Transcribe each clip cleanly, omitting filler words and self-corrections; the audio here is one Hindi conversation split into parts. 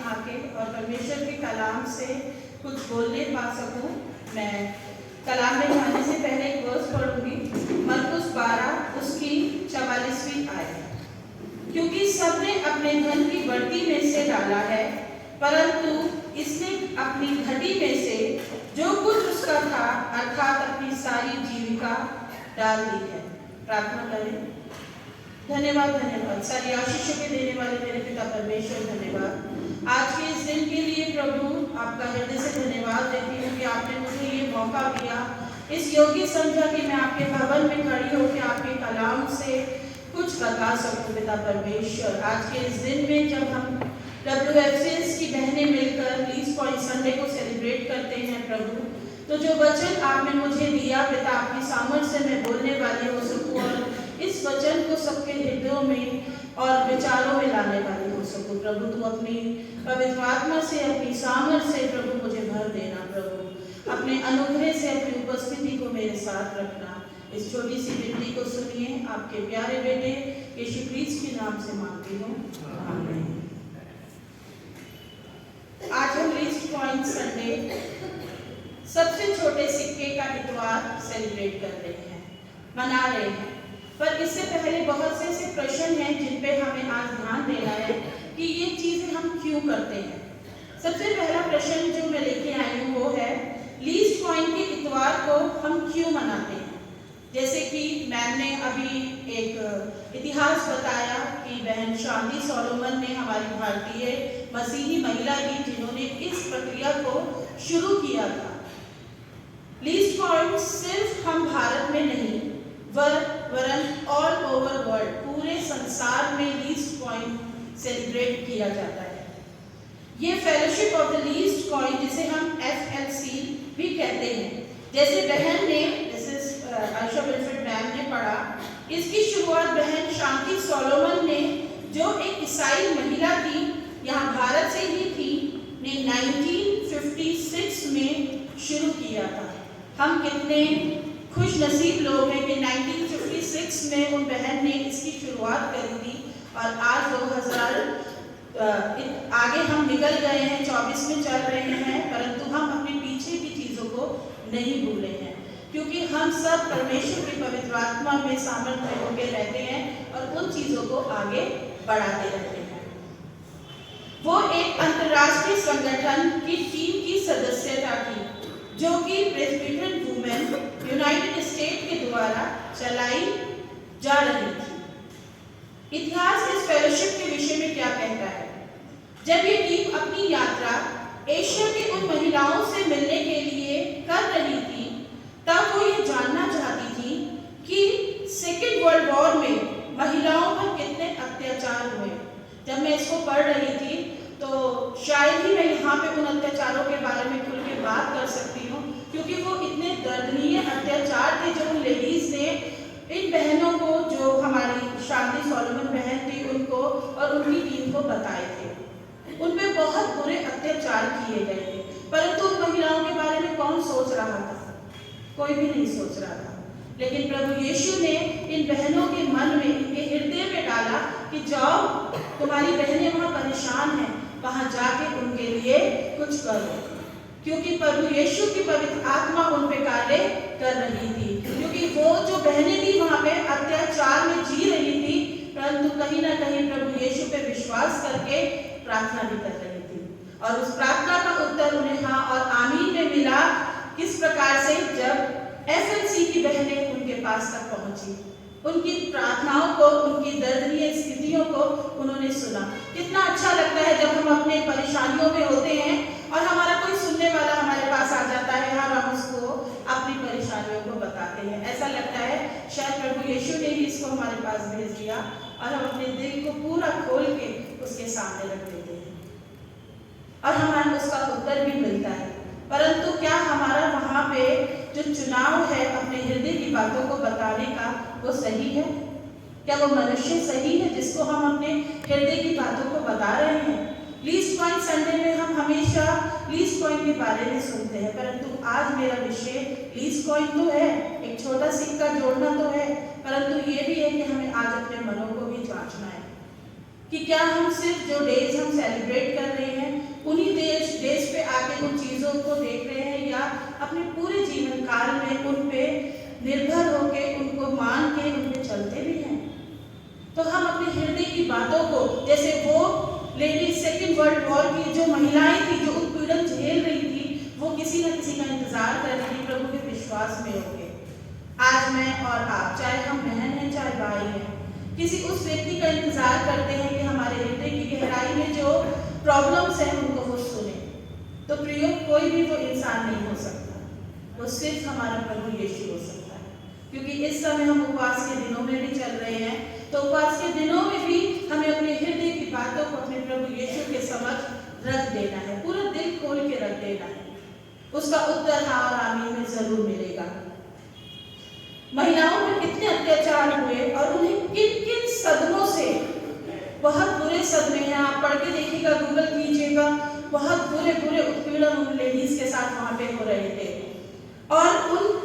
यहाँ आके और परमेश्वर के कलाम से कुछ बोलने पा सकूँ। मैं कलाम में जाने से पहले एक वर्स पढ़ूंगी, मरकुस 12 उसकी 44वीं आयत। क्योंकि सबने अपने धन की बढ़ती में से डाला है, परंतु इसने अपनी घटी में से जो कुछ उसका था अर्थात अपनी सारी जीविका डाल दी है। प्रार्थना करें। धन्यवाद धन्यवाद सारी आशीषों के देने वाले मेरे पिता परमेश्वर, धन्यवाद आज के इस दिन के लिए प्रभु। आपका हृदय से धन्यवाद देती हूँ कि आपने मुझे ये मौका दिया, इस योग्य समझा कि मैं आपके भवन में खड़ी होकर आपके कलाम से कुछ बता सकूं। पिता परमेश्वर, आज के इस दिन में जब हम WFCS की बहनें मिलकर लीज पॉइंट संडे को सेलिब्रेट करते हैं प्रभु, तो जो वचन आपने मुझे दिया पिता, आपकी सामर्थ्य से मैं बोलने वाली हो सकूं और इस वचन को सबके हृदयों में और विचारों में लाने वाली हो सकूं। प्रभु तू अपनी पवित्र आत्मा से, अपनी सामर्थ्य से प्रभु मुझे भर देना। प्रभु अपने अनुग्रह से अपनी उपस्थिति को मेरे साथ रखना। इस छोटी सी विनती को सुनिए, आपके प्यारे बेटे यीशु क्रिस्ट के नाम से मांगती हूँ, आमीन। आज हम लीस्ट पॉइंट संडे, सबसे छोटे सिक्के का इतवार सेलिब्रेट कर रहे हैं, मना रहे हैं। पर इससे पहले बहुत से ऐसे प्रश्न हैं जिन पे हमें आज ध्यान देना है कि ये चीजें हम क्यों करते हैं। सबसे पहला प्रश्न जो मैं लेके आई हूँ वो है, लीस्ट पॉइंट के इतवार को हम क्यों मनाते हैं। जैसे कि मैम ने अभी एक इतिहास बताया कि बहन शांति सोलोमन ने, हमारी भारतीय मसीही महिला थी जिन्होंने इस प्रक्रिया को शुरू किया था। लीस्ट पॉइंट सिर्फ हम भारत में नहीं वरन ऑल ओवर वर्ल्ड, पूरे संसार में लीस्ट पॉइंट सेलिब्रेट किया जाता है। ये fellowship of the least point, जिसे हम FLC भी कहते हैं, जैसे बहन ने, जैसे आयशा विल्फ्रेड मैम ने पढ़ा, इसकी शुरुआत बहन शांति सोलोमन ने, जो एक ईसाई महिला थी, यहाँ भारत से ही थी, ने 1956 में शुरू किया था। हम कितने खुश नसीब लोग हैं कि 1956 में उन बहन ने इसकी शुरुआत करी थी और आज 2000 आगे हम निकल गए हैं, 24 में चल रहे हैं, परंतु हम अपने पीछे की चीज़ों को नहीं भूले हैं, क्योंकि हम सब परमेश्वर की पवित्र आत्मा में सामर्थ्य होकर रहते हैं और उन चीज़ों को आगे बढ़ाते रहते हैं। वो एक अंतर्राष्ट्रीय संगठन की टीम की सदस्यता थी जो कि प्रेस्बिटेरियन वुमेन यूनाइटेड स्टेट के द्वारा चलाई जा रही थी। इतिहास इस फेलोशिप के विषय में क्या कहता है। जब ये टीम अपनी यात्रा एशिया की उन महिलाओं से मिलने के लिए कर रही थी, तब वो ये जानना चाहती थी कि सेकेंड वर्ल्ड वॉर में महिलाओं पर कितने अत्याचार हुए। जब मैं इसको पढ़ रही थी तो शायद ही मैं यहाँ पे उन अत्याचारों के बारे में खुल के बात कर सकती हूँ, क्योंकि वो इतने दर्दनीय अत्याचार थे जो उन लेडीज ने इन बहनों को, जो हमारी शांति सोलोमन बहन थी, उनको और उनकी टीम को बताए थे। उनपे बहुत बुरे अत्याचार किए गए थे, परंतु उन महिलाओं के बारे में कौन सोच रहा था? कोई भी नहीं सोच रहा था। लेकिन प्रभु यीशु ने इन बहनों के मन में, इनके हृदय में डाला कि जाओ, तुम्हारी बहनें वहाँ परेशान हैं, वहाँ जाके उनके लिए कुछ करो, क्योंकि प्रभु यीशु की पवित्र आत्मा उन पे कार्य कर रही थी। क्योंकि वो जो बहनें थी वहाँ पे अत्याचार में जी रही थी, परंतु कहीं ना कहीं प्रभु यीशु पे विश्वास करके प्रार्थना भी कर रही थी, और उस प्रार्थना का उत्तर उन्हें हाँ और आमीन में मिला। किस प्रकार से? जब FLC की बहनें उनके पास तक पहुंची, उनकी प्रार्थनाओं को, उनकी दर्दनीय स्थितियों को उन्होंने सुना। कितना अच्छा लगता है जब हम अपने परेशानियों में होते हैं और हमारा कोई सुनने वाला हमारे पास आ जाता है और हम उसको अपनी परेशानियों को बताते हैं। ऐसा लगता है शायद प्रभु यीशु ने ही इसको हमारे पास भेज दिया और हम अपने दिल को पूरा खोल के उसके सामने रख देते हैं और हमें उसका उत्तर भी मिलता है। परंतु क्या हमारा वहाँ पे जो चुनाव है अपने हृदय की बातों को बताने का, वो सही है? क्या वो मनुष्य सही है जिसको हम अपने हृदय की बातों को बता रहे हैं? लीस्ट पॉइंट संडे में हम हमेशा लीस्ट पॉइंट के बारे में सुनते हैं, परंतु आज मेरा विषय लीस्ट पॉइंट तो है, एक छोटा सिक्का जोड़ना तो है, परंतु ये भी है कि हमें आज अपने मनों को भी जांचना है कि क्या हम सिर्फ जो डेज हम सेलिब्रेट कर रहे हैं मर्दों को, जैसे वो लेडीज सेकेंड वर्ल्ड वॉर की जो महिलाएं थी जो उत्पीड़न झेल रही थी, वो किसी न किसी का इंतजार कर रही थी, प्रभु के विश्वास में होंगे। आज मैं और आप, चाहे हम बहन हैं चाहे भाई हैं, किसी उस व्यक्ति का इंतजार करते हैं कि हमारे हृदय की गहराई में जो प्रॉब्लम्स हैं उनको वो सुने। तो प्रियो, कोई भी वो इंसान नहीं हो सकता, वो सिर्फ हमारा प्रभु यीशु हो सकता है। क्योंकि इस समय हम उपवास के दिनों में भी चल रहे हैं, तो उपवास के दिनों में भी हमें अपने हृदय की बातों को अपने प्रभु यीशु के समक्ष रख देना है, पूरा दिल खोल के रख देना है। उसका उत्तर हाँ और आमीन में जरूर मिलेगा। महिलाओं पर कितने अत्याचार हुए और उन्हें किन किन सदमों से, बहुत बुरे सदमे हैं, आप पढ़ के देखिएगा, गूगल कीजिएगा, बहुत बुरे बुरे उत्पीड़न उन लेडीज के साथ वहां पे हो रहे थे, और उन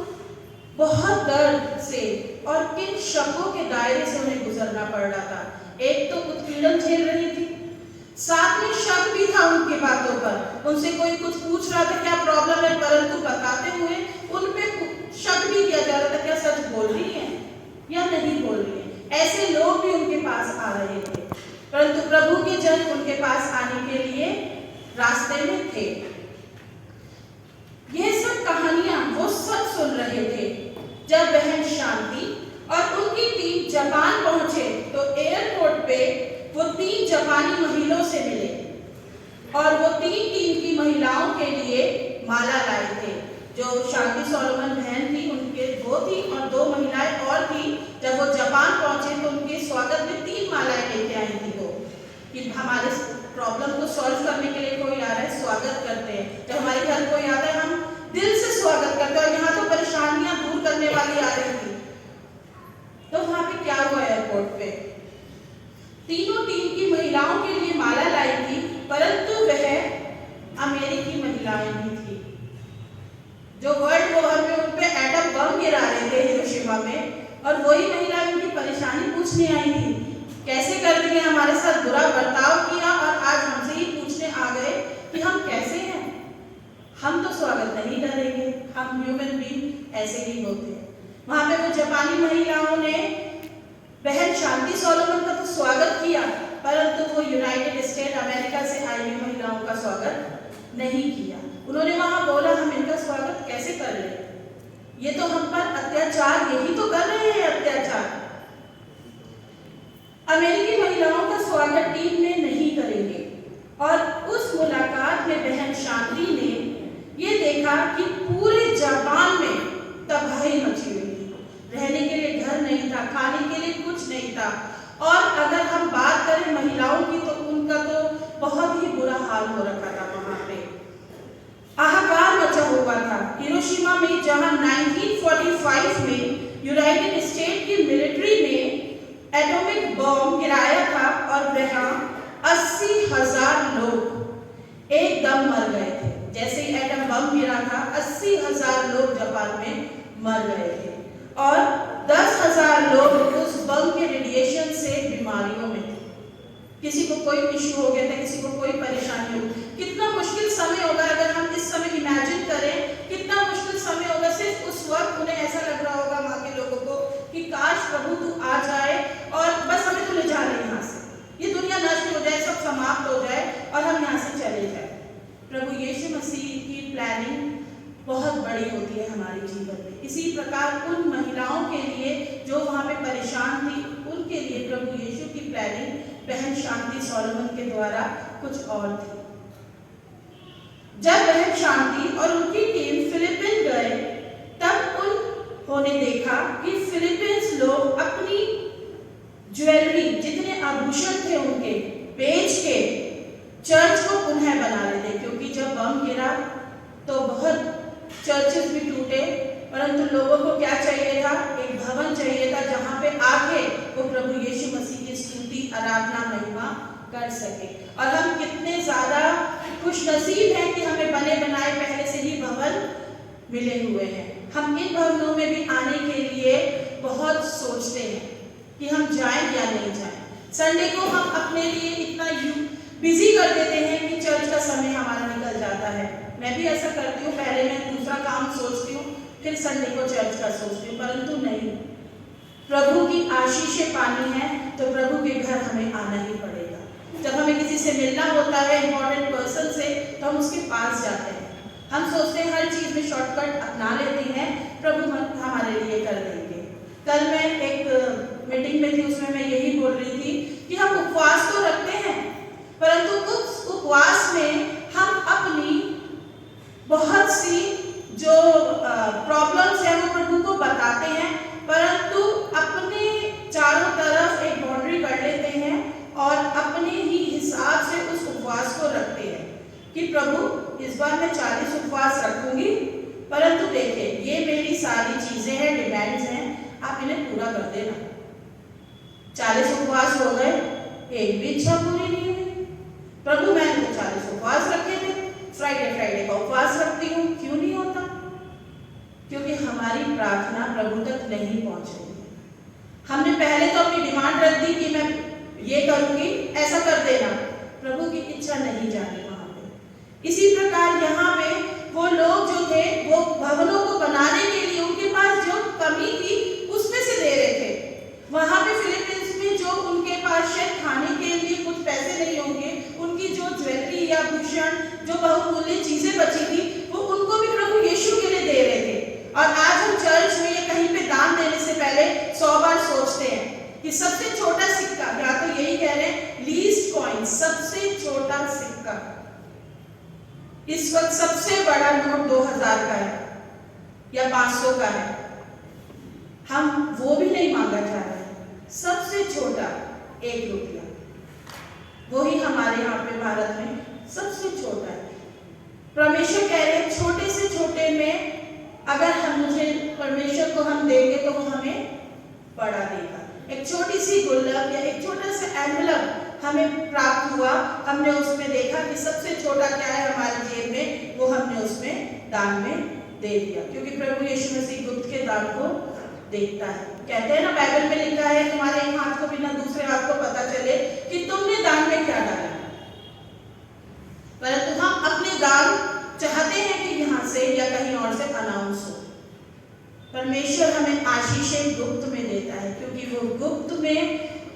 बहुत दर्द से और किन शकों के दायरे से उन्हें गुजरना पड़ रहा था। एक तो उत्पीड़न झेल रही थी, साथ में शक भी था उनकी बातों पर, उनसे कोई कुछ पूछ रहा था क्या प्रॉब्लम है, परंतु बताते हुए उन पे शक भी किया जा रहा था, क्या सच बोल रही है या नहीं बोल रही है। ऐसे लोग भी उनके पास आ रहे थे, परंतु प्रभु के जन उनके पास आने के लिए रास्ते में थे। ये सब कहानियां वो सब सुन रहे थे। जब बहन शांति और उनकी टीम जापान पहुंचे तो एयरपोर्ट पे वो 3 जापानी महिलाओं से मिले और वो 3 टीम की महिलाओं के लिए माला लाए थे। जो शांति सोलोमन बहन थी उनके वो थी और 2 महिलाएं और थी। जब वो जापान पहुंचे तो उनके स्वागत में 3 मालाएं लेके आई थी वो, कि हमारे प्रॉब्लम को सॉल्व करने के लिए कोई आ रहा है, स्वागत करते हैं। जब हमारे घर कोई आता है हम दिल से स्वागत करते हैं, और यहाँ तो परेशानियां दूर करने वाली आ रही थी। तो वहां पे क्या हुआ, एयरपोर्ट पे तीनों टीम की महिलाओं के लिए माला लाई थी, परंतु वह अमेरिकी महिलाएं भी थी जो वर्ल्ड वॉर में उन पे एटम बम गिरा रहे थे हिरोशिमा में, और वही महिलाएं उनकी परेशानी पूछने आई थी, कैसे कर दिए हमारे साथ बुरा बर्ताव किया और आज हमसे ही पूछने आ गए कि हम कैसे हैं। हम तो स्वागत नहीं करेंगे, हम ह्यूमन बीइंग ऐसे ही होते हैं। वहां पे वो जापानी महिलाओं ने बहन शांति सोलोमन का तो स्वागत किया, परंतु वो यूनाइटेड स्टेट अमेरिका से आई हुई महिलाओं का स्वागत नहीं किया। उन्होंने वहां बोला हम इनका स्वागत कैसे कर ले, ये तो हम पर अत्याचार, यही तो कर रहे हैं अत्याचार। अमेरिकी महिलाओं का स्वागत टीम में नहीं करेंगे। और उस मुलाकात में बहन शांति ने ये देखा कि पूरे जापान में तबाही मची हुई थी, रहने के लिए घर नहीं था, खाने के लिए कुछ नहीं था, और अगर हम बात करें महिलाओं की तो उनका तो बहुत ही बुरा हाल हो रखा था। वहां पे हाहाकार मचा हुआ था। हिरोशिमा में जहां 1945 में यूनाइटेड स्टेट की मिलिट्री ने एटॉमिक बम गिराया था और वहां 80,000 लोग एकदम मर गए थे। जैसे ही एटम बम गिरा था 80,000 लोग जापान में मर गए थे और 10,000 लोग उस बम के रेडिएशन से बीमारियों में थे। किसी को कोई इश्यू हो गया था, किसी को कोई परेशानी हो। कितना मुश्किल समय होगा अगर हम इस समय इमेजिन करें, कितना मुश्किल समय होगा। सिर्फ उस वक्त उन्हें ऐसा लग रहा होगा वहां के लोगों को कि काश प्रभु तू आ जाए और बस हमें तू ले जा ले यहाँ से, ये दुनिया नष्ट हो जाए, सब समाप्त हो जाए और हम यहाँ से चले जाए। प्रभु यीशु मसीह की प्लानिंग बहुत बड़ी होती है हमारे जीवन में। इसी प्रकार उन महिलाओं के लिए जो वहाँ पे परेशान थी, उनके लिए प्रभु यीशु की प्लानिंग बहन शांति सोलोमन के द्वारा कुछ और थी। जब बहन शांति और उनकी टीम फिलीपीन गए तब उन्होंने देखा कि फिलीपींस लोग अपनी ज्वेलरी, जितने आभूषण थे उनके, बेच के चर्च को पुनः बना रहे थे। क्योंकि जब बम गिरा तो बहुत चर्चेस भी टूटे, परंतु लोगों को क्या चाहिए था, एक भवन चाहिए था जहां पे आके वो प्रभु यीशु मसीह की स्तुति, आराधना, महिमा कर सके। और हम कितने ज्यादा खुशनसीब हैं कि हमें बने बनाए पहले से ही भवन मिले हुए हैं। हम इन भवनों में भी आने के लिए बहुत सोचते हैं कि हम जाएं या नहीं जाएं। संडे को हम अपने लिए इतना बिजी कर देते हैं कि चर्च का समय हमारा निकल जाता है। मैं भी ऐसा करती हूँ, पहले मैं दूसरा काम सोचती हूँ, फिर संडे को चर्च का सोचती हूँ, परंतु नहीं, प्रभु की आशीषें पानी है तो प्रभु के घर हमें आना ही पड़ेगा। जब हमें किसी से मिलना होता है, इंपॉर्टेंट पर्सन से, तो हम उसके पास जाते हैं। हम सोचते हैं हर चीज में शॉर्टकट अपना लेते हैं, प्रभु हमारे लिए कर देंगे। कल मैं एक मीटिंग में थी, उसमें मैं यही बोल रही थी कि हम उपवास तो रखते हैं, परंतु उस उपवास में हम अपनी बहुत सी जो प्रॉब्लम्स है वो प्रभु को बताते हैं, परंतु अपने चारों तरफ एक बाउंड्री कर लेते हैं और अपने ही हिसाब से उस उपवास को रखते हैं कि प्रभु इस बार मैं 40 उपवास रखूंगी, परंतु देखिए ये मेरी सारी चीजें हैं, डिमांड्स हैं, आप इन्हें पूरा कर देना। 40 उपवास हो गए, एक भी इच्छा पूरी नहीं हुई। प्रभु मैंने तो 40 उपवास रखे थे, फ्राइडे का उपवास रखती हूँ, क्यों नहीं होता? क्योंकि हमारी प्रार्थना प्रभु तक नहीं पहुंच रही है। हमने पहले तो अपनी डिमांड रख दी कि मैं ये करूंगी, ऐसा कर देना, प्रभु की इच्छा नहीं जानी वहां पे। इसी प्रकार यहाँ पे वो लोग जो थे वो भवनों को बनाने के लिए उनके पास जो कमी थी उसमें से दे रहे थे। वहां पे फिलिपींस में जो उनके पास शायद खाने के लिए कुछ पैसे नहीं होंगे, उनकी जो ज्वेलरी या भूषण जो बहुमूल्य चीजें बची थी वो उनको भी प्रभु यीशु के लिए दे रहे थे। और आज हम चर्च में या कहीं पे दान देने से पहले 100 बार सोचते हैं कि सबसे छोटा सिक्का, या तो यही कह रहे हैं लीस्ट कॉइन, सबसे छोटा सिक्का। इस वक्त सबसे बड़ा नोट 2000 का है या 500 का है, हम वो भी नहीं मांगा जा रहे हैं। सबसे छोटा 1 रुपया, वही हमारे यहाँ पे भारत में सबसे छोटा है। परमेश्वर कह रहे हैं छोटे से छोटे में अगर हम मुझे परमेश्वर को हम देंगे तो वो हमें बड़ा देगा। एक छोटी सी गुल्लक या एक छोटा सा एनवलप हमें प्राप्त हुआ, हमने उसमें देखा कि सबसे छोटा क्या है हमारे जेब में, वो हमने उसमें दान में दे दिया। क्योंकि प्रभु यीशु मसीह गुप्त के दान को देखता है। कहते हैं ना, बाइबल में लिखा है तुम्हारे एक हाथ को बिना दूसरे हाथ को पता चले कि तुमने दान में क्या डाला। परंतु हम अपने दान चाहते हैं कि यहाँ से या कहीं और से अनाउंस हो। परमेश्वर हमें आशीषें गुप्त में देता है, क्योंकि वो गुप्त में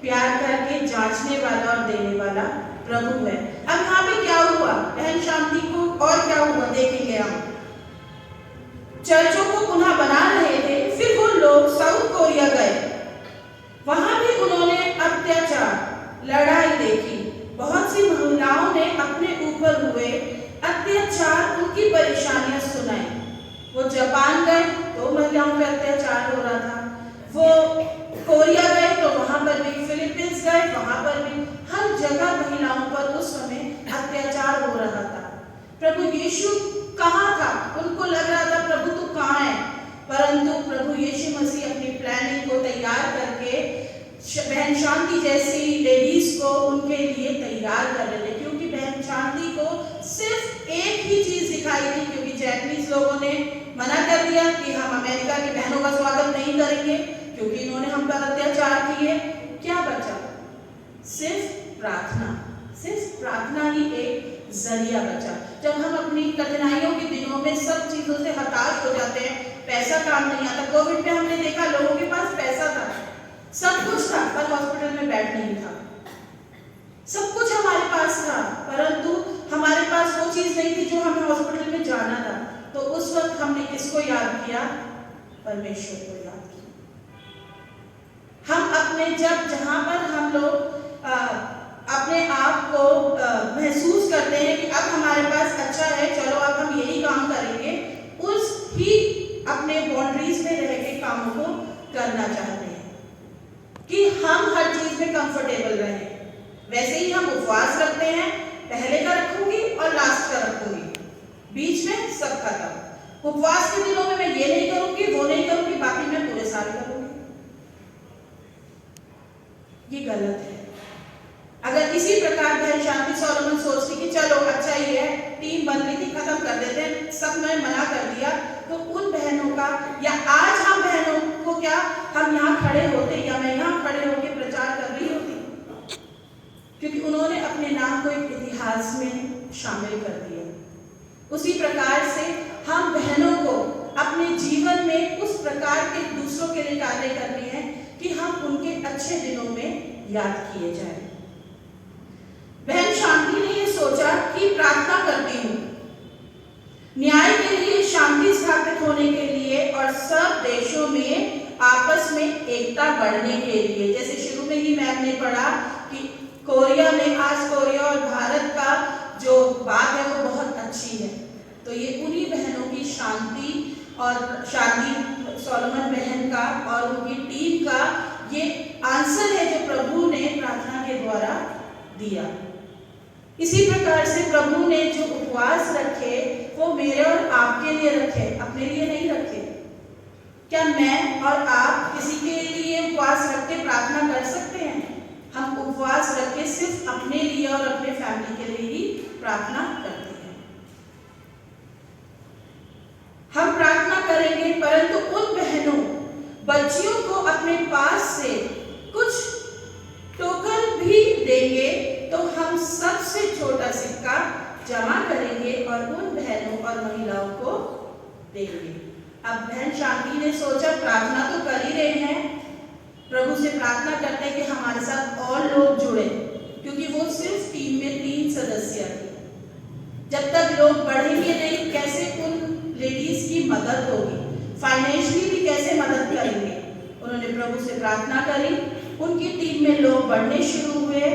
प्यार करके जांचने वाला और देने वाला प्रभु है। अब यहाँ पे क्या हुआ, बहन शांति को और क्या हुआ देखेंगे हम। चर्चों को पुनः बना रहे थे, फिर वो लोग साउथ कोरिया गए, वहां भी उन्होंने अत्याचार, लड़ाई देखी। बहुत सी महिलाओं ने अपने ऊपर हुए अत्याचार, उनकी परेशानियां सुनाई। वो जापान गए तो महिलाओं पे अत्याचार हो रहा था, वो कोरिया गए तो वहां पर भी, फिलीपींस गए वहां पर भी, हर जगह महिलाओं पर उस समय अत्याचार हो रहा था। प्रभु यीशु कहाँ था? उनको लग रहा था प्रभु तू कहाँ है, परंतु प्रभु यीशु मसीह अपनी प्लानिंग को तैयार करके बहन शांति जैसी लेडीज को उनके लिए तैयार कर रहे थे। क्योंकि बहन शांति को सिर्फ एक ही चीज दिखाई थी, क्योंकि जैपनीज लोगों ने मना कर दिया कि हम अमेरिका की बहनों का स्वागत नहीं करेंगे क्योंकि इन्होंने हम पर अत्याचार किए। क्या बचा? सिर्फ प्रार्थना, सिर्फ प्रार्थना ही एक जरिया बचा। जब हम अपनी कठिनाइयों के दिनों में सब चीजों से हताश हो जाते हैं, पैसा काम नहीं आता। कोविड में हमने देखा लोगों के पास पैसा था, सब कुछ था, पर हॉस्पिटल में बेड नहीं था। सब कुछ हमारे पास था, परंतु हमारे पास वो चीज नहीं थी जो हमें हॉस्पिटल में जाना था। तो उस वक्त हमने किसको याद किया? परमेश्वर को याद किया। हम अपने जहां पर हम लोग अपने आप को महसूस करते हैं कि अब हमारे पास अच्छा है, चलो अब हम यही काम करेंगे, उस ही अपने बाउंड्रीज में रह के कामों को करना चाहते हैं कि हम हर चीज में कंफर्टेबल रहें। वैसे ही हम उपवास रखते हैं, पहले का रखूंगी और लास्ट का रखूंगी, बीच में सब खत्म। उपवास के दिनों में मैं ये नहीं करूंगी, वो नहीं करूंगी, बाकी मैं पूरे साल करूंगी। ये गलत है। अगर इसी प्रकार बहन शांति सोलोमन सोचती कि चलो अच्छा ही है, टीम बन रही थी, खत्म कर देते हैं, सब ने मना कर दिया, तो उन बहनों का या आज हम बहनों को क्या हम यहाँ खड़े होते या मैं यहाँ खड़े होकर प्रचार कर रही होती? क्योंकि उन्होंने अपने नाम को एक इतिहास में शामिल कर दिया। उसी प्रकार से हम बहनों को अपने जीवन में उस प्रकार के दूसरों के लिए कार्य करने हैं कि हम उनके अच्छे दिनों में याद किए जाएं। बहन शांति ने यह सोचा कि प्रार्थना करती हूँ न्याय के लिए, शांति स्थापित होने के लिए और सब देशों में आपस में एकता बढ़ने के लिए। जैसे शुरू में ही मैम ने पढ़ा कि कोरिया में आज कोरिया और भारत का जो बात है वो बहुत अच्छी है। तो ये उन्हीं बहनों की शांति और शांति सोलोमन बहन का और उनकी टीम का ये आंसर है जो प्रभु ने प्रार्थना के द्वारा दिया। इसी प्रकार से प्रभु ने जो उपवास रखे वो मेरे और आपके लिए रखे, अपने लिए नहीं रखे। क्या मैं और आप किसी के लिए उपवास रख के प्रार्थना कर सकते हैं? हम उपवास रख के सिर्फ अपने लिए और अपने फैमिली के लिए ही प्रार्थना करते हैं। हम प्रार्थना करेंगे, परंतु उन बहनों बच्चियों को अपने पास से कुछ टोकन भी देंगे तो हम सबसे छोटा सिक्का जमा करेंगे और उन बहनों और महिलाओं को देंगे। अब बहन शांति ने सोचा प्रार्थना तो कर ही रहे हैं, प्रभु से प्रार्थना करते हैं कि हमारे साथ और लोग जुड़े, क्योंकि वो सिर्फ टीम में 3 सदस्य थे। जब तक लोग बढ़ेंगे नहीं, कैसे उन लेडीज की मदद होगी, फाइनेंशियली भी कैसे मदद करेंगे। उन्होंने प्रभु से प्रार्थना करी, उनकी टीम में लोग बढ़ने शुरू हुए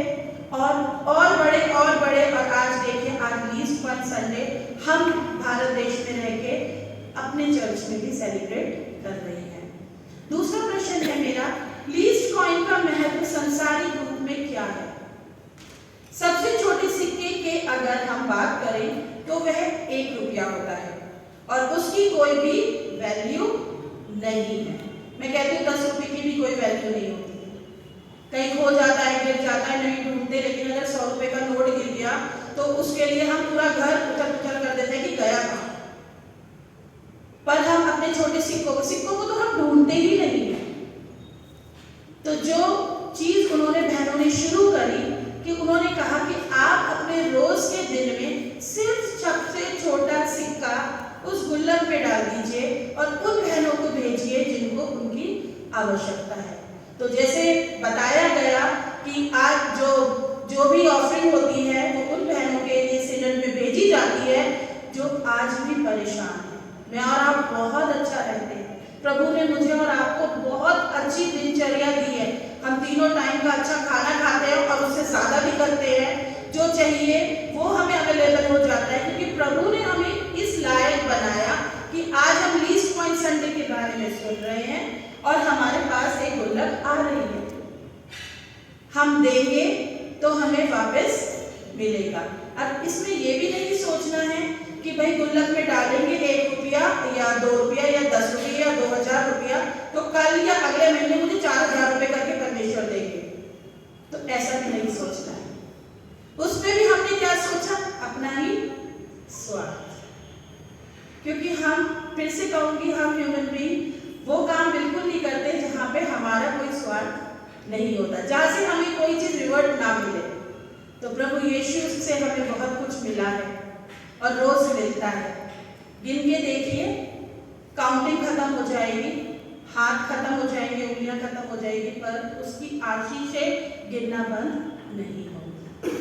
और बड़े और आज देखिए, आज लीस्ट पॉइंट संडे हम भारत देश में रह के अपने चर्च में भी सेलिब्रेट कर रहे हैं। दूसरा प्रश्न है मेरा, लीस्ट कॉइन का महत्व संसारिक रूप में क्या है? सबसे छोटे सिक्के के अगर हम बात करें तो वह 1 रुपया होता है और उसकी कोई भी वैल्यू नहीं है। मैं कहती हूँ 10 रुपये की भी कोई वैल्यू नहीं होती, कहीं खो जाता है, गिर जाता है, नहीं ढूंढते। लेकिन अगर 100 रुपये का नोट गिर गया तो उसके लिए हम पूरा घर उथल-पुथल कर देते हैं कि गया कहाँ। पर हम अपने छोटे सिक्कों को तो हम ढूंढते ही नहीं है। तो जो चीज उन्होंने बहनों ने शुरू करी कि उन्होंने कहा कि आप अपने रोज के दिन में सिर्फ सबसे छोटा सिक्का उस गुल्लक में डाल दीजिए और उन बहनों को भेजिए जिनको उनकी आवश्यकता है। तो जैसे बताया गया कि आज जो भी ऑफरिंग होती है वो उन बहनों के लिए सिलेंडर में भेजी जाती है जो आज भी परेशान है। मैं और आप बहुत अच्छा रहते हैं, प्रभु ने मुझे और आपको बहुत अच्छी दिनचर्या दी है। हम तीनों टाइम का अच्छा खाना खाते हैं और उससे ज्यादा भी करते हैं। जो चाहिए वो हमें अवेलेबल हो जाता है, क्योंकि प्रभु ने हमें इस लायक बनाया कि आज हम लीस्ट पॉइंट संडे के बारे में सुन रहे हैं और हमारे पास एक गुल्लक आ रही है। हम देंगे तो हमें वापस मिलेगा। अब इसमें ये भी नहीं सोचना है कि भाई गुल्लक में डालेंगे 1 रुपया या 2 रुपया या 10 रुपया या 2000 रुपया तो कल या अगले महीने मुझे 4000 रुपये करके परमेश्वर देंगे। तो ऐसा भी नहीं सोचना है। उसमें भी हमने क्या सोचा? अपना ही स्वार्थ। क्योंकि हम, फिर से कहूंगी, हम ह्यूमन बीइंग वो काम बिल्कुल नहीं करते जहां पे हमारा कोई स्वार्थ नहीं होता, जहां से हमें कोई चीज रिवर्ट ना मिले। तो प्रभु यीशु से हमें बहुत कुछ मिला है और रोज मिलता है। गिन के देखिए, काउंटिंग खत्म हो जाएगी, हाथ खत्म हो जाएंगे, उंगलियां खत्म हो जाएगी, पर उसकी आशीषें गिनना बंद नहीं होगी।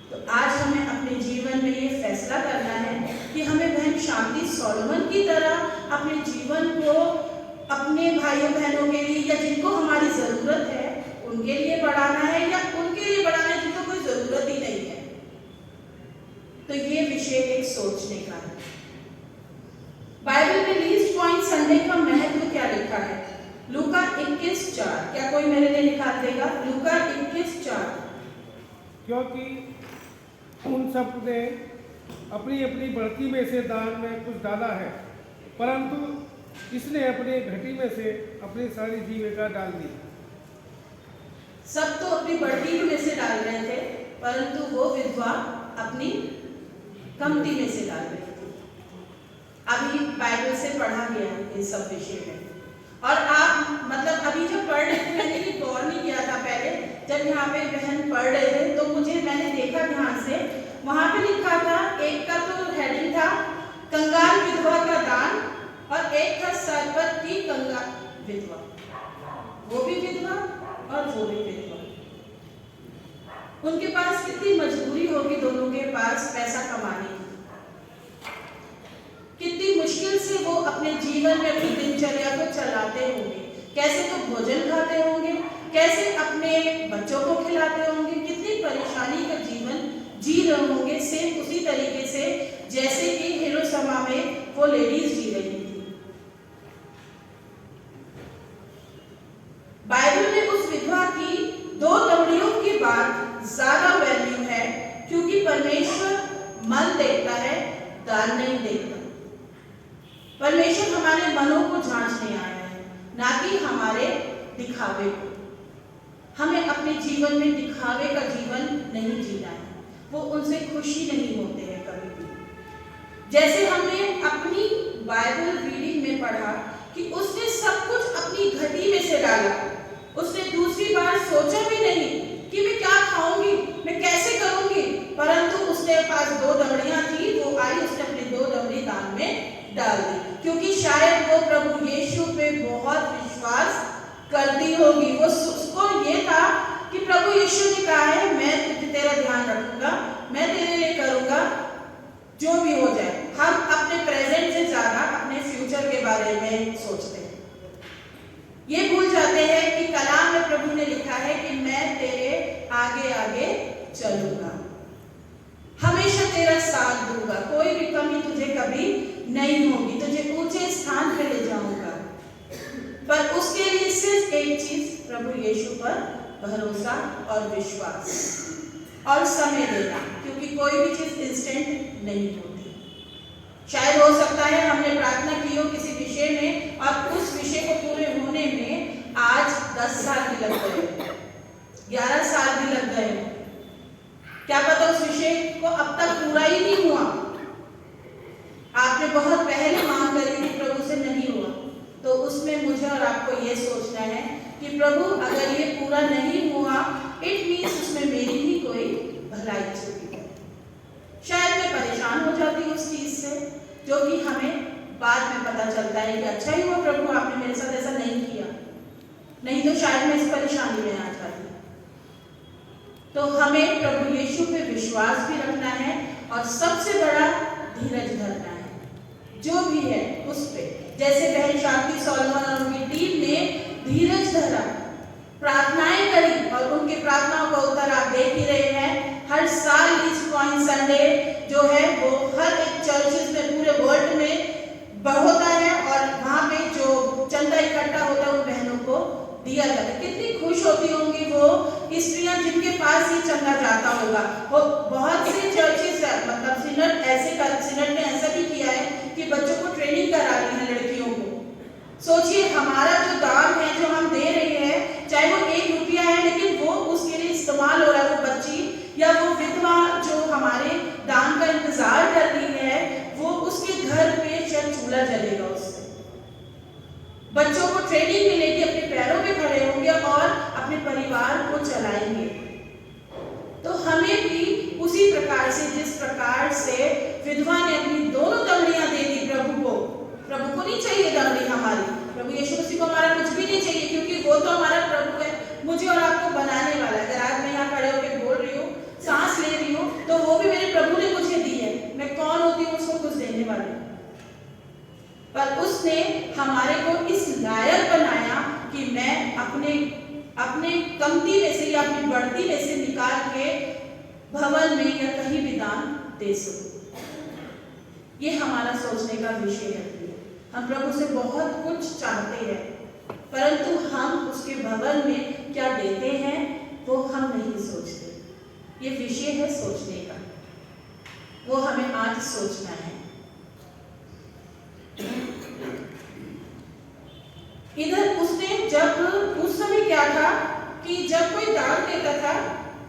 तो आज हमें अपने जीवन में ये फैसला करना है कि हमें बहन शांति सोलोमन की तरह अपने जीवन को अपने भाइयों बहनों के लिए या जिनको हमारी जरूरत है उनके लिए बढ़ाना है या उनके लिए बढ़ाना है जिनको कोई जरूरत ही नहीं है। तो ये विषय एक सोचने का है। बाइबल में लीस्ट पॉइंट संडे का महत्व क्या लिखा है? लूका 21:4। क्या कोई मेरे लिए निकाल देगा? लूका 21:4। क्योंकि उन सब ने अपनी अपनी बढ़ती में से दान में कुछ डाला है, परंतु इसने अपने घटी में से अपनी सारी जीविका डाल दी। सब तो अपनी बढ़ती में से डाल रहे थे, परंतु वो विधवा अपनी कमती में से डाल रही थी। अभी बाइबल से पढ़ा गया इन सब विषय में। और आप मतलब अभी जब पढ़ रहे थे, मैंने ये गौर नहीं किया था पहले, जब यहाँ पे बहन पढ़ रहे थे तो मैंने देखा ध्यान से, वहां पे लिखा था, एक का तो हेडिंग था कंगाल विधवा का दान और एक था सरपत की कंगाल विधवा। वो भी विधवा और वो भी विधवा। उनके पास कितनी मजबूरी होगी दोनों के पास पैसा कमाने की, कितनी मुश्किल से वो अपने जीवन में अपनी दिनचर्या को चलाते होंगे, कैसे तो भोजन खाते होंगे, कैसे अपने बच्चों को खिलाते होंगे, कितनी परेशानी का जीवन जी रहे होंगे, सेम उसी तरीके से जैसे कि हिरोशिमा में वो लेडीज जी रही थी। बाइबल में उस विधवा की 2 दमड़ियों की बात ज्यादा वैल्यू है, क्योंकि परमेश्वर मन देखता है, दान नहीं देखता। परमेश्वर हमारे मनों को जांचने आया है, ना कि हमारे दिखावे को। हमें अपने जीवन में दिखावे का जीवन नहीं जीना है, वो उनसे खुशी नहीं होते हैं कभी भी। जैसे हमने अपनी बाइबल रीडिंग में पढ़ा कि उसने सब कुछ अपनी घटी में से डाला, उसने दूसरी बार सोचा भी नहीं कि मैं क्या खाऊंगी, मैं कैसे करूंगी, परंतु उसके पास 2 दमड़ियां थी, वो आई, उसने अपनी 2 दमड़ी दान में डाल दी, क्योंकि शायद वो प्रभु यीशु पे बहुत विश्वास करती होगी। वो उसको ये था कि प्रभु यीशु ने कहा है मैं तेरा ध्यान रखूंगा, मैं तेरे लिए करूंगा, जो भी हो जाए। हम अपने प्रेजेंट से ज्यादा अपने फ्यूचर के बारे में सोचते हैं, ये भूल जाते हैं कि कलाम में प्रभु ने लिखा है कि मैं तेरे आगे आगे चलूंगा, हमेशा तेरा साथ दूंगा, कोई भी कमी तुझे कभी नहीं होगी, तुझे ऊंचे स्थान पे ले जाऊंगा। पर उसके लिए सिर्फ एक चीज, प्रभु यीशु पर भरोसा और विश्वास और समय देना, क्योंकि कोई भी चीज इंस्टेंट नहीं होती। शायद हो सकता है हमने प्रार्थना की हो किसी विषय में और उस विषय को पूरे होने में आज 10 साल भी लग गए, 11 साल भी लग गए, क्या पता उस विषय को अब तक पूरा ही नहीं हुआ। आपने बहुत पहले मांग करी थी, प्रभु से नहीं हुआ, तो उसमें मुझे और आपको ये सोचना है कि प्रभु अगर ये पूरा नहीं हुआ, इट मीन्स उसमें मेरी ही कोई भलाई छुपी है। शायद मैं परेशान हो जाती हूँ उस चीज से, जो कि हमें बाद में पता चलता है कि अच्छा ही हुआ प्रभु आपने मेरे साथ ऐसा नहीं किया, नहीं तो शायद मैं इस परेशानी में आ जाती। तो हमें प्रभु यीशु पे विश्वास भी रखना है और सबसे बड़ा धीरज धरना है, जो भी है उस पे। जैसे बहन शांति सोलोमन और उनकी टीम ने धीरज धरा, प्रार्थनाएं करी और उनकी प्रार्थनाओं का उत्तर आप देख ही रहे हैं। हर साल लीस्ट पॉइंट संडे जो है वो हर एक चर्चेस में पूरे वर्ल्ड में होता है और वहाँ पे जो चंदा इकट्ठा होता है उन बहनों को दिया जाता है। कितनी खुश होती होंगी वो स्त्रियां जिनके पास ये चंदा जाता होगा। वो बहुत से चर्चेस मतलब सिनड ने ऐसा भी किया है कि बच्चों को ट्रेनिंग करा रही है लड़कियों को। सोचिए हमारा जो दान है जो हम दे रहे हैं, चाहे वो 1 रुपया है, लेकिन वो उसके लिए इस्तेमाल हो रहा है। वो बच्ची या वो विधवा जो हमारे दान का इंतजार कर रही है, वो उसके घर पे शायद चूल्हा जलेगा, उससे बच्चों को ट्रेनिंग मिलेगी, अपने पैरों पे खड़े होंगे और अपने परिवार को चलाएंगे। तो हमें भी उसी प्रकार से, जिस प्रकार से विधवा ने अपनी दोनों दमड़ियां दे दी प्रभु को नहीं चाहिए दमड़ी हमारी, प्रभु यीशु मसीह को हमारा कुछ भी नहीं चाहिए, क्योंकि वो तो हमारा प्रभु है, मुझे और आपको बनाने वाला है। अगर आज मैं यहाँ खड़े होकर बोल रही हूँ, सांस ले रही हूँ, तो वो भी मेरे प्रभु ने मुझे दी है। मैं कौन होती हूँ उसको कुछ देने वाली, पर उसने हमारे को इस लायक बनाया कि मैं अपने कमती में से या अपनी बढ़ती में से निकाल के भवन में या कहीं भी दान दे सकूं। ये हमारा सोचने का विषय है। हम प्रभु से बहुत कुछ चाहते हैं, परंतु हम उसके भवन में क्या देते हैं वो हम नहीं सोचते। ये विषय है सोचने का, वो हमें आज सोचना है। इधर उसने जब उस समय क्या था कि जब कोई दान देता था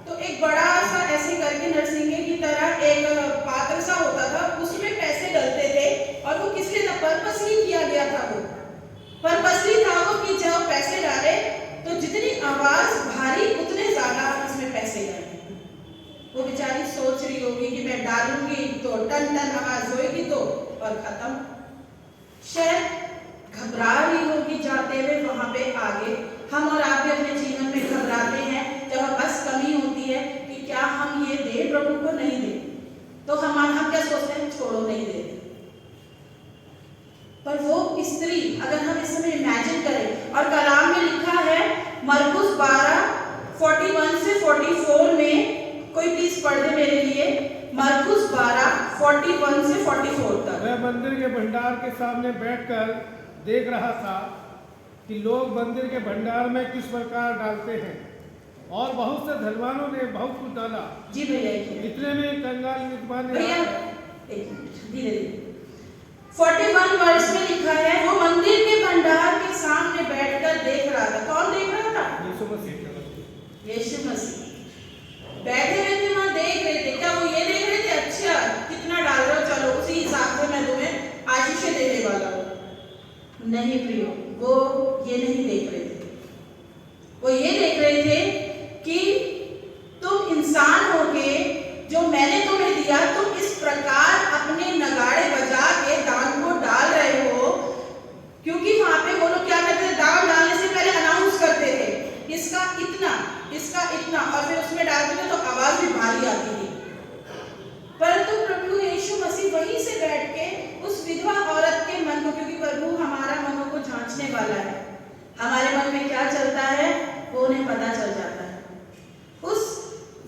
तो एक बड़ा सा ऐसे करके नरसिंगे की तरह एक पात्र सा होता था, उसमें पैसे डलते थे और वो किस लिए पर्पसली किया गया था। वो पर्पसली था वो कि जब पैसे डाले तो जितनी आवाज भारी उतने ज्यादा इसमें पैसे गए। वो बेचारी सोच रही होगी कि मैं डालूंगी तो टन टन आवाज होगी तो और खत्म। शायद घबरा रही होगी जाते हुए वहां पे आगे हम और आप भी अपने जीवन में घबराते हैं जब हम बस कमी होती है कि क्या हम ये दे प्रभु को, नहीं दे, तो हम क्या सोचते हैं, छोड़ो नहीं देते। पर वो स्त्री, अगर हम इस समय इमेजिन करें, और कलाम में लिखा है मरकुस 12:41 से 44 में, कोई प्लीज पढ़ दे मेरे लिए, मरकुस 12:41 से 44 तक। मैं मंदिर के भंडार के सामने बैठकर देख रहा था कि लोग मंदिर के भंडार में किस प्रकार डालते हैं, और बहुत से धनवानों ने बहुत कुछ डाला। जी भैया, इतने में कंगाल निकमान ने भैया धीरे धीरे 41 वर्ष में लिखा है, वो मंदिर के भंडार के सामने बैठकर देख रहा था। कौन देख रहा था? यीशु मसीह। यीशु मसीह बैठे हुए थे, वहां देख रहे थे। क्या वो ये देख रहे थे अच्छा कितना डाल रहे हो, चलो उसी हिसाब से मैं तुम्हें आशीष देने वाला हूँ? नहीं प्रियो, वो ये नहीं देख रहे थे। वो ये देख रहे थे कि तुम इंसान होके जो मैंने तुम्हें दिया, तुम इस प्रकार अपने नगाड़े बजा के दान को डाल रहे हो। क्योंकि वहां पे वो लोग क्या करते थे, दान डालने से पहले अनाउंस करते थे इसका इतना, इसका इतना, और फिर उसमें डालते थे तो आवाज भी भारी आती थी। परंतु प्रभु यीशु मसीह वहीं से बैठ के उस विधवा औरत के मन को, क्योंकि प्रभु हमारा मनों को जांचने वाला है, हमारे मन में क्या चलता है वो उन्हें पता चल जाता है। उस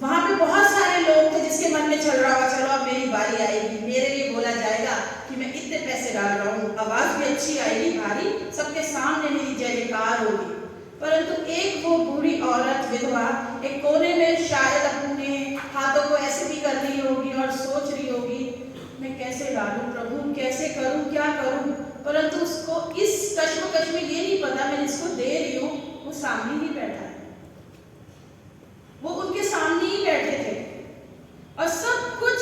वहां पे बहुत सारे लोग थे जिसके मन में चल रहा होगा, चलो अब मेरी बारी आएगी, मेरे लिए बोला जाएगा कि मैं इतने पैसे डाल रहा हूँ, आवाज भी अच्छी आएगी भारी, सबके सामने मेरी जय जयकार होगी। परंतु एक वो बूढ़ी औरत विधवा एक कोने में शायद अपने हाथों को ऐसे भी कर रही होगी और सोच रही होगी, मैं कैसे डालूं प्रभु, कैसे करूं, क्या करूं। परंतु उसको इस कश्मकश में ये नहीं पता मैं जिसको दे रही हूँ वो सामने ही बैठा है, वो उनके सामने ही बैठे थे और सब कुछ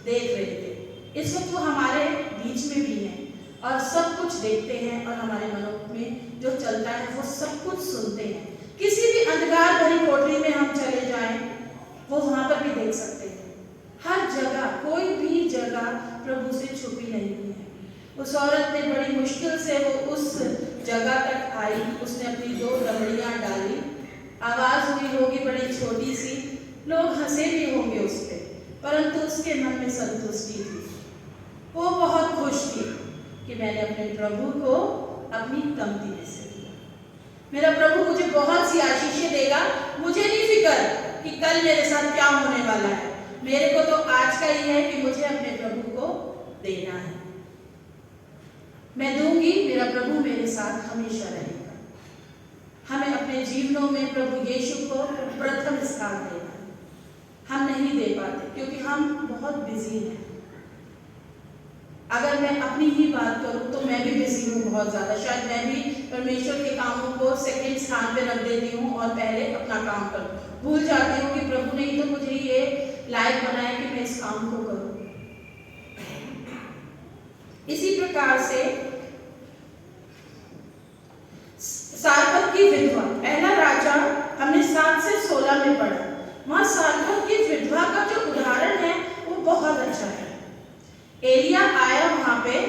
देख रहे थे। इस वक्त वो हमारे बीच में भी हैं और सब कुछ देखते हैं, और हमारे मनों में जो चलता है वो सब कुछ सुनते हैं। किसी भी अंधकार भरी कोठरी में हम चले जाएं, वो वहां पर भी देख सकते हैं। हर जगह, कोई भी जगह प्रभु से छुपी नहीं है। उस औरत ने बड़ी मुश्किल से वो उस जगह तक आई, उसने अपनी 2 दमड़ियां डाली, आवाज हुई होगी बड़ी छोटी सी, लोग हंसे भी होंगे उस पर, परंतु उसके मन में संतुष्टि थी। वो बहुत खुश थी कि मैंने अपने प्रभु को अपनी कमती में से दिया। मेरा प्रभु मुझे बहुत सी आशीषें देगा, मुझे नहीं फिक्र कि कल मेरे साथ क्या होने वाला है, मेरे को तो आज का ही है कि मुझे अपने प्रभु को देना है। मैं दूंगी, मेरा प्रभु मेरे साथ हमेशा रहेगा। हमें अपने जीवनों में प्रभु यीशु को प्रथम स्थान देना है। हम नहीं दे पाते क्योंकि हम बहुत बिजी हैं। अगर मैं अपनी ही बात करूं तो मैं भी बिजी हूँ बहुत ज्यादा। शायद मैं भी परमेश्वर के कामों को सेकंड स्थान पे रख देती हूँ और पहले अपना काम करूं, भूल जाती हूँ कि प्रभु ने ही तो मुझे ये लायक बनाया कि मैं इस काम को करूं। इसी प्रकार से सारपत की विधवा, पहला राजा हमने 7 से 16 में पढ़ा। वहां सारपत की विधवा का जो उदाहरण है वो बहुत अच्छा है। एलिया आया वहां पे,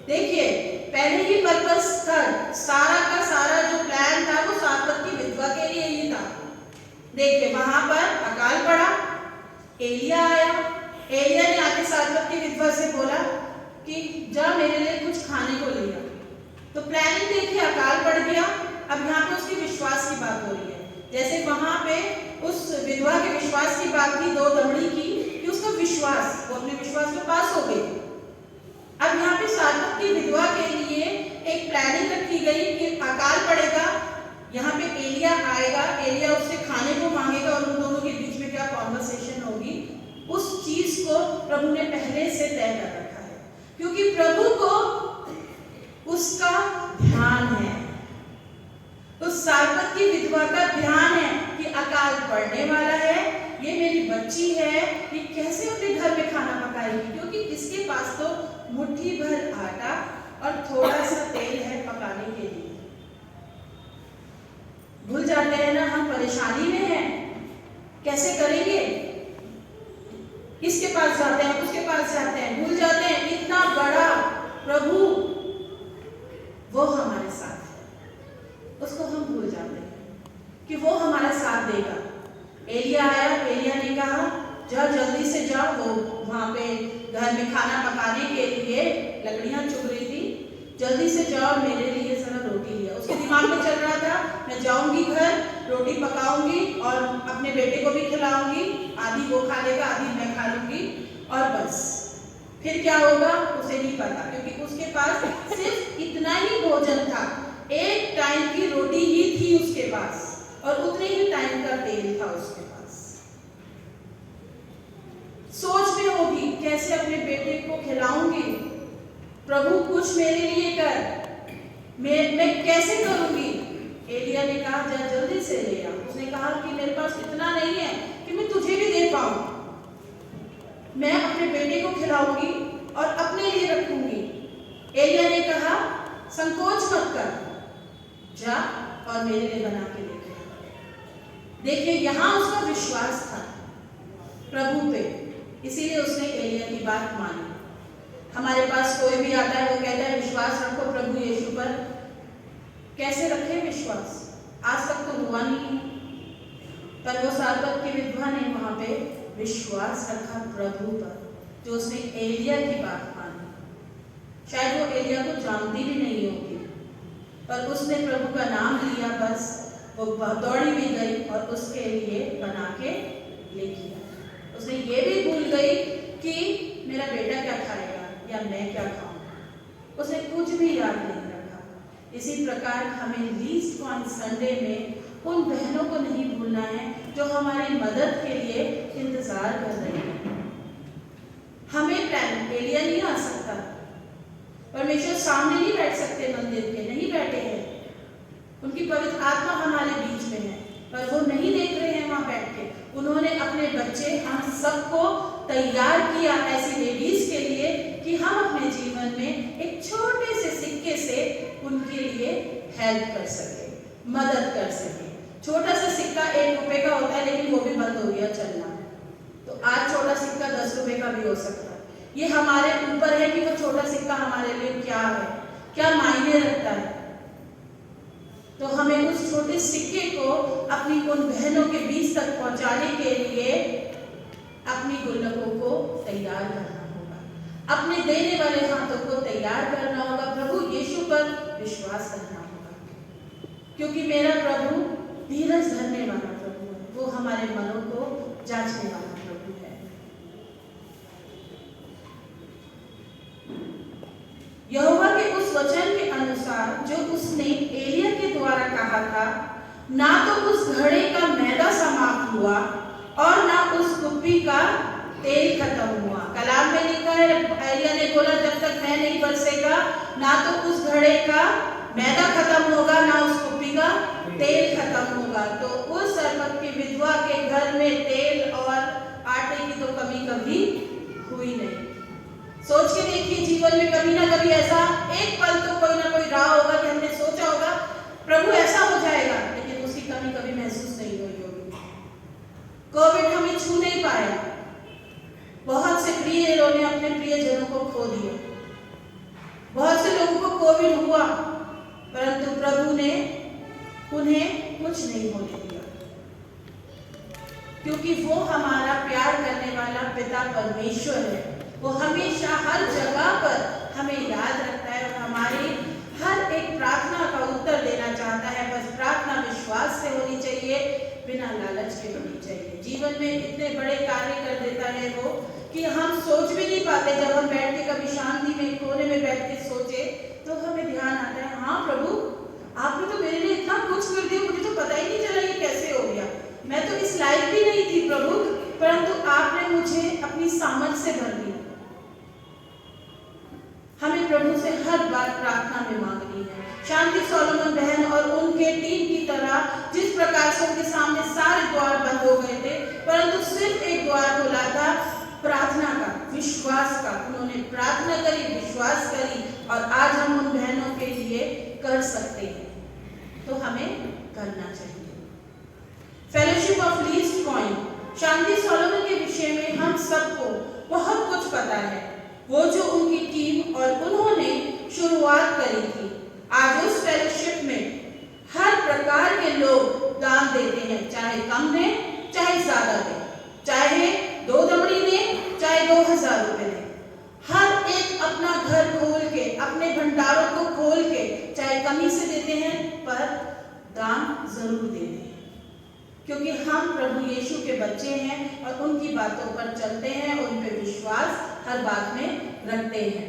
देखिए पहले ही पर्पस था, सारा का सारा जो प्लान था वो सारपत की विधवा के लिए ही था। देखिए वहां पर अकाल पड़ा, एलिया आया, एलिया ने आके सारपत की विधवा से बोला कि जा मेरे लिए कुछ खाने को ले आ। तो प्लानिंग देखिए, अकाल पड़ गया। अब यहाँ पे उसके विश्वास की बात हो रही है। जैसे वहां पे उस विधवा के विश्वास की बात की 2 दमड़ी की, कि उसका विश्वास, वो अपने विश्वास में पास हो गई। अब यहाँ पे सारपत की विधवा के लिए एक प्लानिंग रखी गई कि अकाल पड़ेगा, यहाँ पे एलिया आएगा, एलिया उससे खाने को मांगेगा और उन दोनों के बीच में क्या कॉन्वर्सेशन होगी, उस चीज को प्रभु ने पहले से तय कर रखा है। क्योंकि प्रभु को उसका ध्यान है, उस सारपत की विधवा का ध्यान है कि अकाल पड़ने वाला है, ये मेरी बच्ची है, ये कैसे अपने घर में खाना पकाएगी, क्योंकि इसके पास तो मुट्ठी भर आटा और थोड़ा सा तेल है पकाने के लिए। भूल जाते हैं ना, हम परेशानी में हैं, कैसे करेंगे, इसके पास जाते हैं, उसके पास जाते हैं, भूल जाते हैं इतना बड़ा प्रभु वो हमारे साथ है, उसको हम भूल जाते हैं। घर में खाना पकाने के लिए लकड़ियां चुग रही थी, जल्दी से जाओ मेरे लिए जरा रोटी लिया। उसके दिमाग में चल रहा था मैं जाऊंगी घर, रोटी पकाऊंगी और अपने बेटे को भी खिलाऊंगी, आधी वो खा लेगा आधी मैं खा लूंगी और बस फिर क्या होगा उसे नहीं पता, क्योंकि उसके पास सिर्फ इतना ही भोजन था, एक टाइम की रोटी ही थी उसके पास और उतने ही टाइम का तेल था उसके पास। सोच में होगी कैसे अपने बेटे को खिलाऊंगी, प्रभु कुछ मेरे लिए कर, मैं कैसे करूंगी। एलिया ने कहा जा जल्दी से ले आ। उसने कहा कि मेरे पास इतना नहीं है कि मैं तुझे भी दे पाऊं, मैं अपने बेटे को खिलाऊंगी और अपने लिए रखूंगी। एलिया ने कहा संकोच मत कर, जा और मेरे लिए बना के लेके आ। देखिए यहाँ उसका विश्वास था प्रभु पे, इसीलिए उसने एलिया की बात मानी। हमारे पास कोई भी आता है वो कहता है विश्वास रखो प्रभु यीशु पर, कैसे रखे विश्वास? आज तक तो हुआ नहीं, पर वो सारपत की विधवा ने वहां पे विश्वास रखा प्रभु पर, जो उसने एलिया की बात मानी। शायद वो एलिया को जानती भी नहीं होगी, पर उसने प्रभु का नाम लिया, बस वो दौड़ी भी गई और उसके लिए बना के लेके आई। उसने ये भी भूल गई कि मेरा बेटा क्या खाएगा या मैं क्या खाऊंगा, उसने कुछ भी याद नहीं रखा। इसी प्रकार हमें लीस्ट पॉइंट संडे में उन बहनों को नहीं भूलना है जो हमारी मदद के लिए इंतजार कर रही हैं। हमें प्लान एलिया नहीं आ सकता, परमेश्वर सामने नहीं बैठ सकते, मंदिर के नहीं बैठे हैं, उनकी पवित्र आत्मा हमारे बीच में है, पर वो नहीं देख रहे हैं वहां बैठ के। उन्होंने अपने बच्चे हम सबको तैयार किया ऐसी लेडीज के लिए कि हम अपने जीवन में एक छोटे से सिक्के से उनके लिए हेल्प कर सके, मदद कर सके। छोटा सा सिक्का 1 रुपए का होता है, लेकिन वो भी बंद हो गया चलना, तो आज छोटा सिक्का 10 रुपए का भी हो सकता है। ये हमारे ऊपर है कि वो छोटा सिक्का हमारे लिए क्या है, क्या मायने रखता है। तो हमें उस छोटे सिक्के को अपनी उन बहनों के बीच तक पहुंचाने के लिए अपनी गुल्लकों को तैयार करना होगा, अपने देने वाले हाथों को तैयार करना होगा, प्रभु यीशु पर विश्वास करना होगा, क्योंकि मेरा प्रभु धीरज धरने वाला प्रभु है, वो हमारे मनों को जांचने वाला प्रभु है। यहोवा के उस वचन के अनुसार जो उसने एलिया के द्वारा कहा था, ना तो उस घड़े का मैदा समाप्त हुआ और ना उस कुप्पी का तेल खत्म हुआ। कलाम में लिखा है एलिया ने बोला जब तक मैं नहीं बरसेगा ना तो उस घड़े का मैदा खत्म होगा ना उस कुप्पी का तेल खत्म होगा। तो उस सरपत की विधवा के घर में तेल और आटे की तो कमी कभी हुई नहीं। सोच के देखिए जीवन में कभी ना कभी ऐसा एक पल तो कोई ना कोई रहा होगा कि हमने सोचा होगा प्रभु ऐसा हो जाएगा, लेकिन उसकी कमी कभी महसूस नहीं हुई होगी। कोविड हमें छू नहीं पाया, बहुत से प्रियजनों ने अपने प्रियजनों को खो दिया, बहुत से लोगों को कोविड हुआ, परंतु प्रभु ने उन्हें कुछ नहीं होने दिया, क्योंकि वो हमारा प्यार करने वाला पिता परमेश्वर है। वो हमेशा हर जगह पर हमें याद रखता है और हमारी हर एक प्रार्थना का उत्तर देना चाहता है। बस प्रार्थना विश्वास से होनी चाहिए, बिना लालच के होनी चाहिए। जीवन में इतने बड़े कार्य कर देता है वो कि हम सोच भी नहीं पाते। जब हम बैठ के कभी शांति में कोने में बैठ के सोचे तो हमें ध्यान आता है, हाँ प्रभु आपने तो मेरे लिए इतना कुछ कर दिया, मुझे तो पता ही नहीं चला ये कैसे हो गया। मैं तो इस लायक भी नहीं थी प्रभु, परंतु आपने मुझे अपनी सामर्थ से भर दिया। हमें प्रभु से हर बात प्रार्थना में मांगनी है। शांति सोलोमन बहन और उनके टीम की तरह जिस प्रकार से उनके सामने सारे द्वार बंद हो गए थे, परंतु सिर्फ एक द्वार खुला था, प्रार्थना का, विश्वास का। उन्होंने प्रार्थना करी, विश्वास करी और आज हम उन बहनों के लिए कर सकते हैं, तो हमें करना चाहिए। Fellowship of least point Shanti Solomon के विषय में हम सबको बहुत कुछ पता है। वो जो उनकी टीम और उन्होंने शुरुआत करी थी, आज उस फेलोशिप में हर प्रकार के लोग दान देते हैं, चाहे कम दें चाहे ज्यादा दें, चाहे 2 दमड़ी दें चाहे 2000 रुपए दें। भंडारों को खोल के, चाहे कमी से देते हैं पर दान जरूर देते हैं, क्योंकि हम प्रभु यीशु के बच्चे हैं और उनकी बातों पर चलते हैं, उन पे विश्वास हर बात में रखते हैं।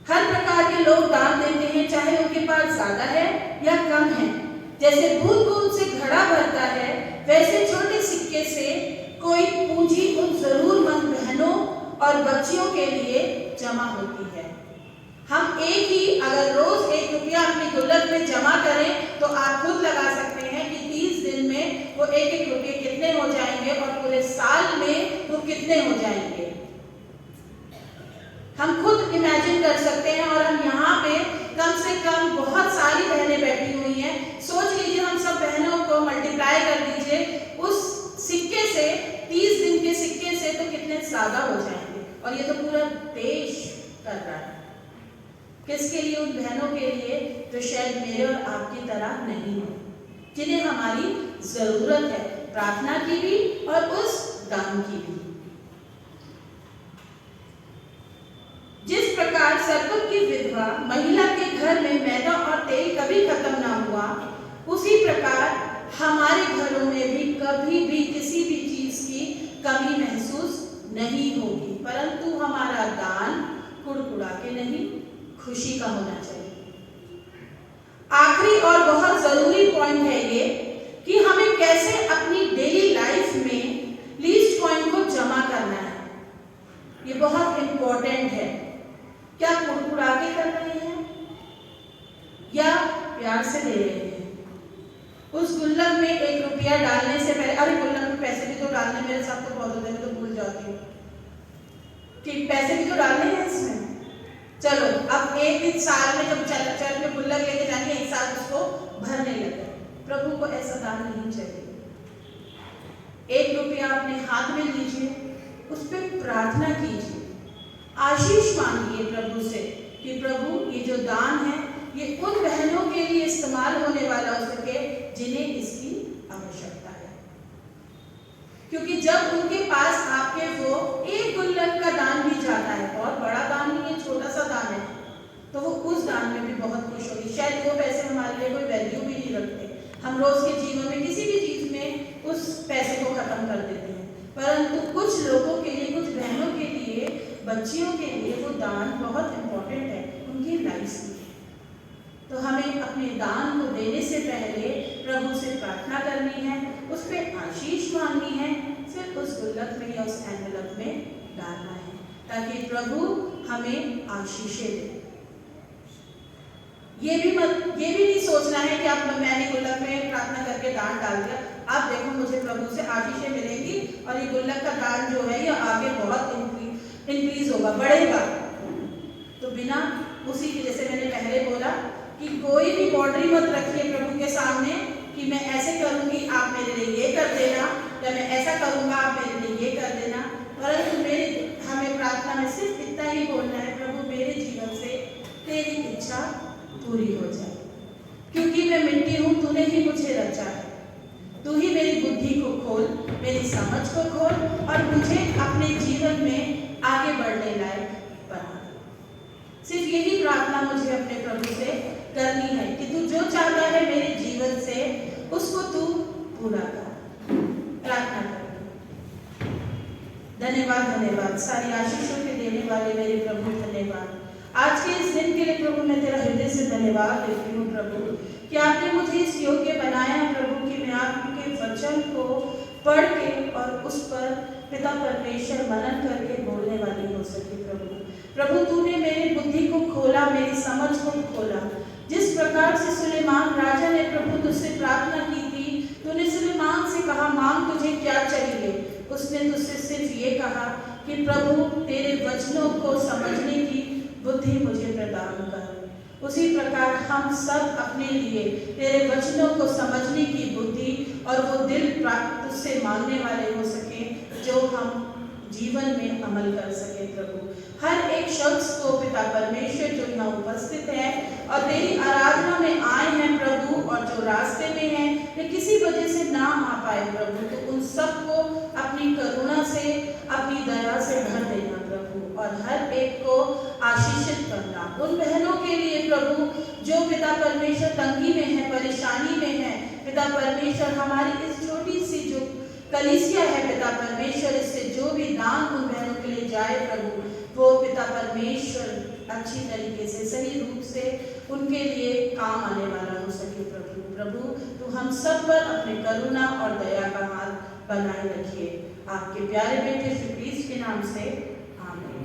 हर प्रकार के लोग दान देते हैं, चाहे उनके पास ज्यादा है या कम है। जैसे बूंद बूंद से घड़ा भरता है, वैसे छोटे सिक्के से कोई पूंजी उन जरूरतमंद बहनों और बच्चियों के लिए जमा होती है। हम एक ही अगर रोज 1 रुपया अपनी गुल्लक में जमा करें तो आप खुद लगा सकते हैं कि 30 दिन में वो 1-1 रुपये कितने हो जाएंगे और पूरे साल में वो कितने हो जाएंगे। हम खुद इमेजिन कर सकते हैं। और हम यहाँ पे कम से कम बहुत सारी बहनें बैठी हुई हैं। सोच लीजिए हम सब बहनों को मल्टीप्लाई कर दीजिए उस सिक्के से, 30 दिन के सिक्के से, तो कितने ज्यादा हो जाएंगे। और ये तो पूरा देश कर रहा है। किसके लिए? उन बहनों के लिए जो शायद मेरे और आपकी तरह नहीं हो, जिन्हें हमारी जरूरत है प्रार्थना की भी और उस दान की भी। जिस प्रकार सरपुत की विधवा महिला के घर में मैदा और तेल कभी खत्म ना हुआ, उसी प्रकार हमारे घरों में भी कभी भी किसी भी चीज की कमी महसूस नहीं होगी, परंतु हमारा दान कुड़कुड़ा के नहीं, खुशी का होना चाहिए। आखिरी और बहुत जरूरी पॉइंट है ये कि हमें कैसे अपनी डेली लाइफ में लीस्ट पॉइंट को जमा करना है। ये बहुत इंपॉर्टेंट है। क्या कुड़कुड़ा के कर रहे हैं या प्यार से दे रहे हैं? उस गुल्लक में 1 रुपया डालने से पहले, अरे गुल्लक में पैसे भी तो डालने, मेरे साथ तो बहुत होते हैं, तो भूल जाती हूँ कि पैसे भी तो डालने हैं इसमें। चलो अब एक दिन साल में जब चर्च में गुल्लक लेके जाएंगे, एक साल उसको भरने लगे। प्रभु को ऐसा दान नहीं चाहिए। 1 रुपया अपने हाथ में लीजिए, उस पर प्रार्थना कीजिए, आशीष मांगिए प्रभु से कि प्रभु ये जो दान है ये उन बहनों के लिए इस्तेमाल होने वाला हो सके जिन्हें इसकी आवश्यकता है। क्योंकि जब उनके पास आपके वो 1 गुल्लक का दान भी जाता है, बहुत बड़ा दान नहीं है, छोटा सा दान है, तो वो उस दान में भी बहुत खुश होगी। शायद वो पैसे हमारे लिए कोई वैल्यू भी नहीं रखते, हम रोज के जीवन में किसी भी चीज में उस पैसे को खत्म कर देते हैं, परंतु कुछ लोगों के लिए, कुछ बहनों के लिए, बच्चियों के लिए वो दान बहुत इंपॉर्टेंट है उनकी लाइफ में। तो हमें अपने दान को देने से पहले प्रभु से प्रार्थना करनी है, उस पर आशीष मांगनी है, फिर उस गुल्लक में या उस एनवेलप में डालना है, ताकि प्रभु हमें आशीषें दे। ये भी नहीं सोचना है कि अब मैंने गुल्लक में प्रार्थना करके दान डाल दिया, अब देखो मुझे प्रभु से आशीषें मिलेंगी और ये गुल्लक का दान जो है ये आगे बहुत इंक्रीज होगा, बढ़ेगा। तो बिना उसी की, जैसे मैंने पहले बोला कि कोई भी बाउंड्री मत रखिए प्रभु के सामने कि मैं ऐसे करूंगी आप मेरे लिए ये कर देना, या मैं ऐसा करूंगा आप मेरे लिए ये कर देना। परंतु हमें प्रार्थना में सिर्फ इतना ही बोलना है, प्रभु मेरे जीवन से तेरी इच्छा पूरी हो जाए, क्योंकि मैं मिट्टी हूँ, तूने ही मुझे रचा है। तू ही मेरी बुद्धि को खोल, मेरी समझ को खोल और मुझे अपने जीवन में आगे बढ़ने लायक बना। सिर्फ यही प्रार्थना मुझे अपने प्रभु से करनी है कि तू जो चाहता है मेरे जीवन से उसको तू पूरा कर। प्रार्थना कर। धन्यवाद, धन्यवाद सारी आशीषों के देने वाले मेरे प्रभु, धन्यवाद आज के इस दिन के लिए प्रभु। मैं तेरा हृदय से धन्यवाद देती हूँ प्रभु कि आपने मुझे इस योग्य बनाया प्रभु कि मैं आपके वचन को पढ़ के और उस पर पिता परमेश्वर मनन करके बोलने वाली हो सके प्रभु। प्रभु तूने मेरी बुद्धि को खोला, मेरी समझ को खोला। जिस प्रकार से सुलेमान राजा ने प्रभु तुझसे प्रार्थना की थी, तूने सुलेमान से कहा मांग तुझे क्या चाहिए, उसने तुझसे सिर्फ ये कहा कि प्रभु तेरे वचनों को समझने की बुद्धि मुझे प्रदान कर। उसी प्रकार हम सब अपने लिए तेरे वचनों को समझने की बुद्धि और वो दिल तुझसे मांगने वाले हो सके जो हम जीवन में अमल कर सके प्रभु। हर एक शख्स को पिता परमेश्वर जो यहाँ उपस्थित है और तेरी आराधना में आए हैं प्रभु, और जो रास्ते में हैं वे किसी वजह से ना आ पाए प्रभु, तो उन सबको अपनी करुणा से, अपनी दया से भर देना प्रभु, और हर एक को आशीषित कर जो पिता परमेश्वर तंगी में है, परेशानी में है, पिता परमेश्वर हमारी इस छोटी सी जो कलीसिया है पिता परमेश्वर, इससे जो भी दान उन बहनों के लिए जाए प्रभु, वो पिता परमेश्वर अच्छी तरीके से सही रूप से उनके लिए काम आने वाला हो सके प्रभु। प्रभु तो हम सब पर अपने करुणा और दया का हाथ बनाए रखिए। आपके प्यारे बेटे यीशु क्रिस्ट के नाम से